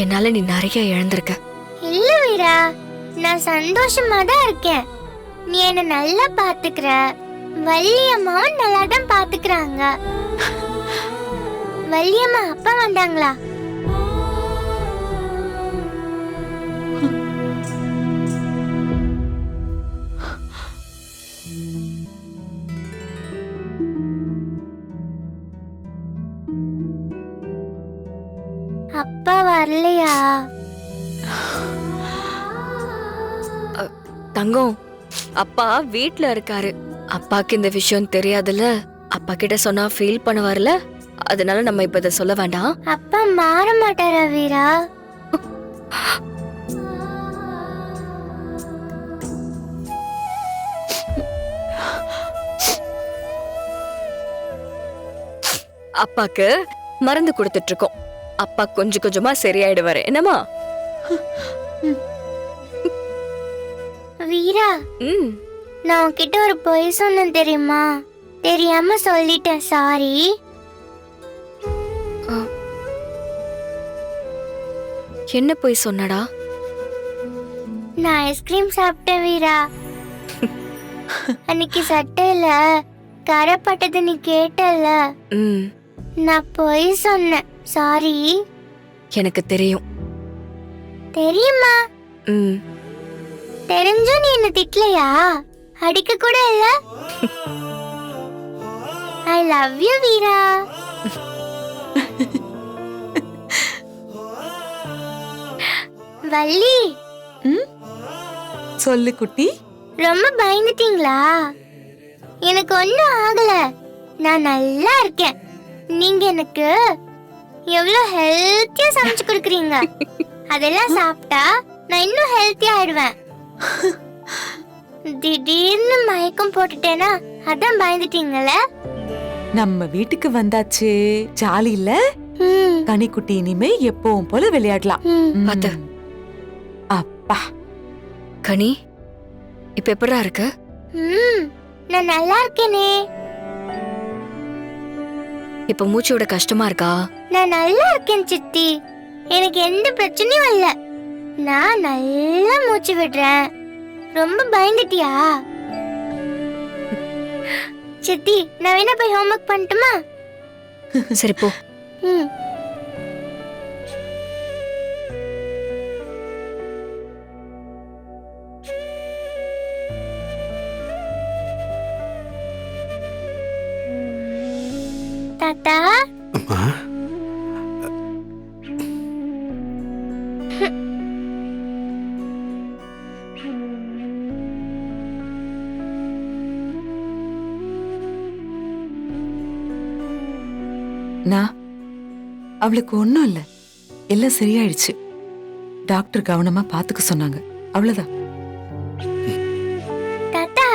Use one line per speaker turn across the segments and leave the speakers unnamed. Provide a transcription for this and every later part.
என்னால நீ நிறைய இழந்திருக்க.
இல்ல வீரா, நான் சந்தோஷமா தான் இருக்கேன். நீ என்ன நல்லா பாத்துக்கிற. வள்ளியம்மாவும் நல்லா தான் பாத்துக்கிறாங்க. வள்ளியம்மா அப்பா வந்தாங்களா? அப்பா வரலையா?
தங்கம், அப்பா வீட்ல இருக்காரு. அப்பாக்கு இந்த விஷயம் தெரியாதுல்ல. அப்பா கிட்ட சொன்னா ஃபீல் பண்ண வரல. அதனால நம்ம இப்ப இத சொல்ல வேண்டாம்.
அப்பா மாற மாட்டாரா வீரா?
அப்பாக்கு மருந்து கொடுத்துட்டு இருக்கோம். அப்பா கொஞ்சம் கொஞ்சமா சரியாயிடுவாரு. என்னமா?
வீரா, நான் உன்கிட்ட ஒரு பொய் சொன்னேன் தெரியுமா? தெரியாம சொல்லிட்டேன், சாரி.
என்ன பொய் சொன்னடா?
நான் ஐஸ்கிரீம் சாப்பிட்டேன் வீரா. அன்னைக்கு சட்டையில கரை பட்டது நீ கேட்டல. நான் பொய் சொன்னேன், சாரி.
எனக்கு தெரியும்.
தெரியுமா? தெரிஞ்சும் நீ என்ன திட்டலையா? அடிக்க கூட இல்ல. ஐ லவ் யூ வீரா. வள்ளி,
சொல்லு குட்டி.
ரொம்ப பயந்துட்டீங்களா? எனக்கு ஒண்ணும் ஆகல, நான் நல்லா இருக்கேன். நீங்க எனக்கு எவ்வளவு ஹெல்த்தியா சமைச்சு கொடுக்குறீங்க. அதெல்லாம் சாப்பிட்டா நான் இன்னும் ஹெல்த்தியா ஆயிடுவேன். திடீர்னு மயக்கம் போட்டுட்டேனா, அதான் பயந்துட்டீங்கல்ல.
நம்ம வீட்டுக்கு வந்தாச்சு, ஜாலி இல்ல? கனிக்குட்டி இனிமே எப்பவும் போல விளையாடலாம். அப்பா
கனி, இப்ப எப்படா இருக்க?
நான் நல்லா இருக்கேனே.
இப்ப மூச்சோட கஷ்டமா இருக்கா?
நான் நல்லா இருக்கேன் சித்தி, எனக்கு எந்த பிரச்சனையும் இல்ல. நான் நல்லா மூச்சு விடுறேன். ரொம்ப பயந்துட்டியா சித்தி? நான் வேணா போய் ஹோம்வொர்க் பண்ணட்டுமா?
சரி போ.
தாத்தா,
அவளுக்கு ஒண்ணும் இல்ல, எல்லாம் சரியாயிடுச்சு. டாக்டர் கவனமா பாத்துக்க சொன்னாங்க, அவ்வளவுதான்.
தாத்தா,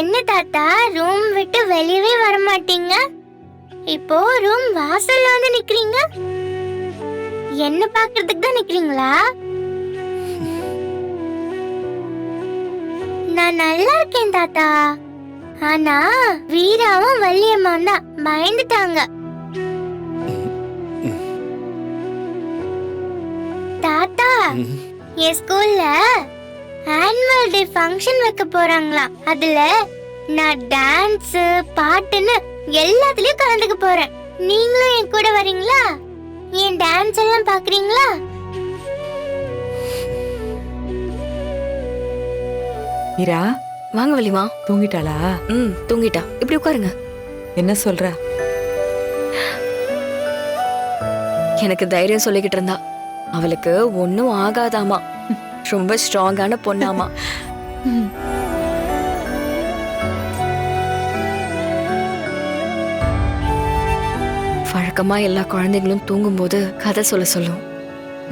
என்ன தாத்தா ரூம் விட்டு வெளியவே வர மாட்டீங்க? இப்போ ரூம் வாசல்ல வந்து நிக்கிறீங்க. என்ன பாக்குறதுக்கு தான் நிக்கிறீங்களா? நான் நல்லா இருக்கேன் தாத்தா. ஆனா வீராவும் வள்ளியம்மா தான் பயந்துட்டாங்க. தாத்தா, என் ஸ்கூல்ல ஆனுவல் டே ஃபங்க்ஷன் வைக்க போறாங்களாம். அதுல நான் டான்ஸ், பாட்டுன்னு எல்லாத்துலயும் கலந்துக்க போறேன். நீங்களும் என் கூட வரீங்களா? என் டான்ஸ் எல்லாம் பாக்குறீங்களா?
மீரா,
வாங்க வள்ளிமா.
தூங்கிட்டாளா?
தூங்கிட்டா. இப்படி உட்காருங்க.
என்ன சொல்ற?
எனக்கு தைரியம் சொல்லிக்கிட்டு இருந்தா. அவளுக்கு ஒன்னும் ஆகாதாமா, ரொம்ப ஸ்ட்ராங்கான பொண்ணாமா. வழக்கமா எல்லா குழந்தைகளும் தூங்கும் போது கதை சொல்லும்.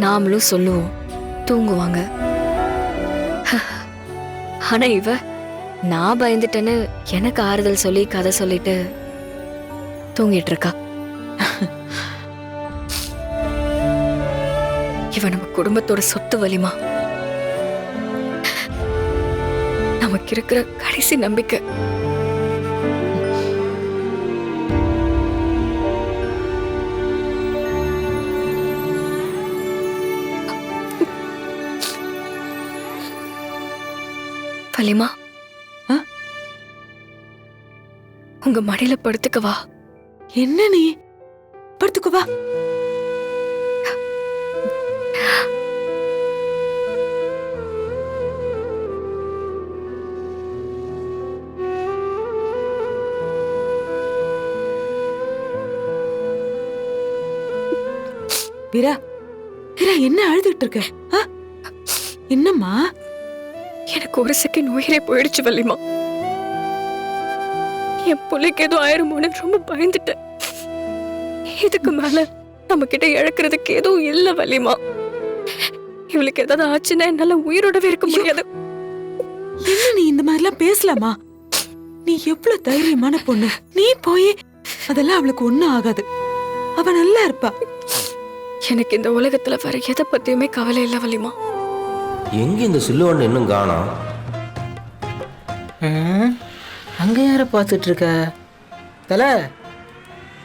நாமளும் சொல்லுவோம், தூங்குவாங்க. ஆனா இவ நான் பயந்துட்டேன்னு எனக்கு ஆறுதல் சொல்லி கதை சொல்லிட்டு தூங்கிட்டு இருக்கா. இவ நம்ம குடும்பத்தோட சொத்து வலிமா, நமக்கு இருக்கிற கடைசி நம்பிக்கை. வலிமா
ஆ?
உங்க மடியில படுத்துக்கவா?
என்ன நீ படுத்துக்கோ வா. வீரா வீரா என்ன அழுதுகிட்டு இருக்க? ஆ? என்னம்மா?
எனக்கு ஒரு செகண்ட் உயிரே போயிடுச்சு வலிமா. என் பிள்ளைக்கு ஏதோ ஆயிருமோன்னு ரொம்ப பயந்துட்டேன். இதுக்கு மேல நம்ம கிட்ட இழக்கிறதுக்கு எதுவும் இல்ல வலிமா. இவளுக்கு ஏதாவது ஆச்சுன்னா என்னால உயிரோடவே இருக்க முடியாது.
என்ன நீ இந்த மாதிரிலாம் பேசலாமா? நீ எவ்வளவு தைரியமான பொண்ணு. நீ போய் அதெல்லாம் அவளுக்கு ஒண்ணும் ஆகாது. அவ நல்லா இருப்பா.
எனக்கு இந்த உலகத்துல வேற எதை பத்தியுமே கவலை இல்ல வலிமா.
எங்க இந்த சில்லுவன் இன்னும் காணோம்?
அங்க யார பார்த்துட்டு இருக்க தல?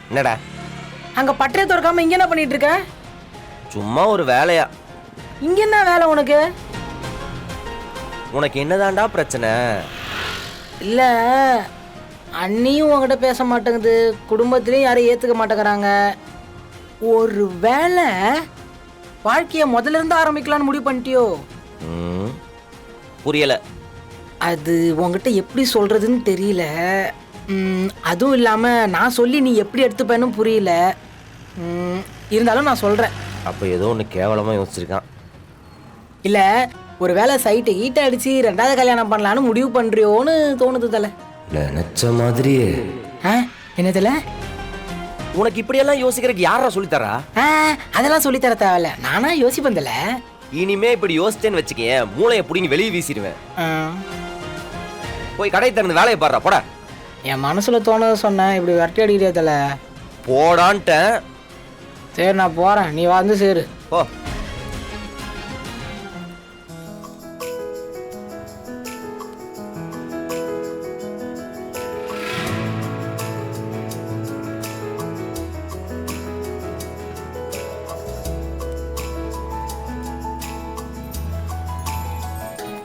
என்னடா
அங்க பட்டறை திறக்காம இங்க என்ன பண்ணிட்டு இருக்க?
சும்மா ஒரு வேலையா?
இங்க என்ன வேலை உனக்கு?
உனக்கு என்னதான்டா பிரச்சனை?
இல்ல அண்ணியும் உங்ககிட்ட பேச மாட்டேங்குது, குடும்பத்திலயும் யாரும் ஏத்துக்க மாட்டேங்கிறாங்க. ஒரு வேலை வாழ்க்கைய முதல்ல இருந்து ஆரம்பிக்கலாம்னு முடிவு பண்ணிட்டியோ?
புரியல.
அது உங்ககிட்ட எப்படி சொல்றதுன்னு தெரியல. அதுவும் இல்லாம நான் சொல்லி நீ எப்படி எடுத்துப்பேன்னு புரியல. இருந்தாலும் நான் சொல்றேன்.
அப்ப ஏதோ ஒன்று கேவலமா யோசிச்சிருக்கான்.
இல்ல ஒரு வேளை சைட்டை ஈட்ட அடிச்சு 2வது கல்யாணம் பண்ணலான்னு முடிவு பண்றியோன்னு தோணுது தல.
நினைச்ச மாதிரியே.
என்னதுல?
உனக்கு இப்படியெல்லாம் யோசிக்கிறதுக்கு யாரா சொல்லித்தரா?
அதெல்லாம் சொல்லித்தர தேவையில்ல, நானா யோசிப்பேன் தல.
இனிமே இப்படி யோசிச்சேன்னு வச்சுக்கேன், மூளையை பிடிங்கி வெளியே வீசிடுவேன். போய் கடை திறந்து வேலையை பாடுறா போட.
என் மனசுல தோணதை சொன்னேன், இப்படி விரட்டி அடிக்கிறியா தல?
போடான்ட்டேன்.
சரி நான் போறேன், நீ வந்து சேரு.
போ.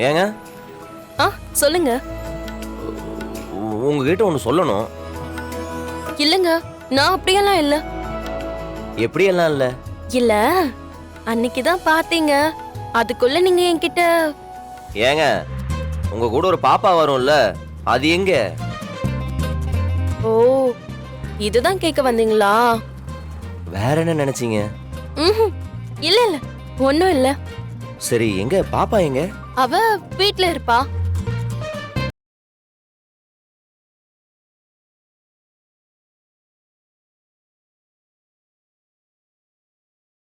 ஏங்க
சொல்லுங்க.
உங்ககிட்ட ஒன்று சொல்லணும்.
இல்லங்க, நான் அப்படியெல்லாம் இல்ல.
எப்படியெல்லாம் இல்லை?
இல்ல, அன்னைக்குதான் பாத்தீங்க, அதுக்குள்ள நீங்க என்கிட்ட.
ஏங்க உங்க கூட ஒரு பாப்பா வரும்ல, அது எங்க?
ஓ, இதுதான் கேட்க வந்தீங்களா?
வேற என்ன நினைச்சீங்க?
இல்ல இல்ல, ஒண்ணும் இல்ல.
சரி, எங்க பாப்பா எங்க?
அவ வீட்ல இருப்பா.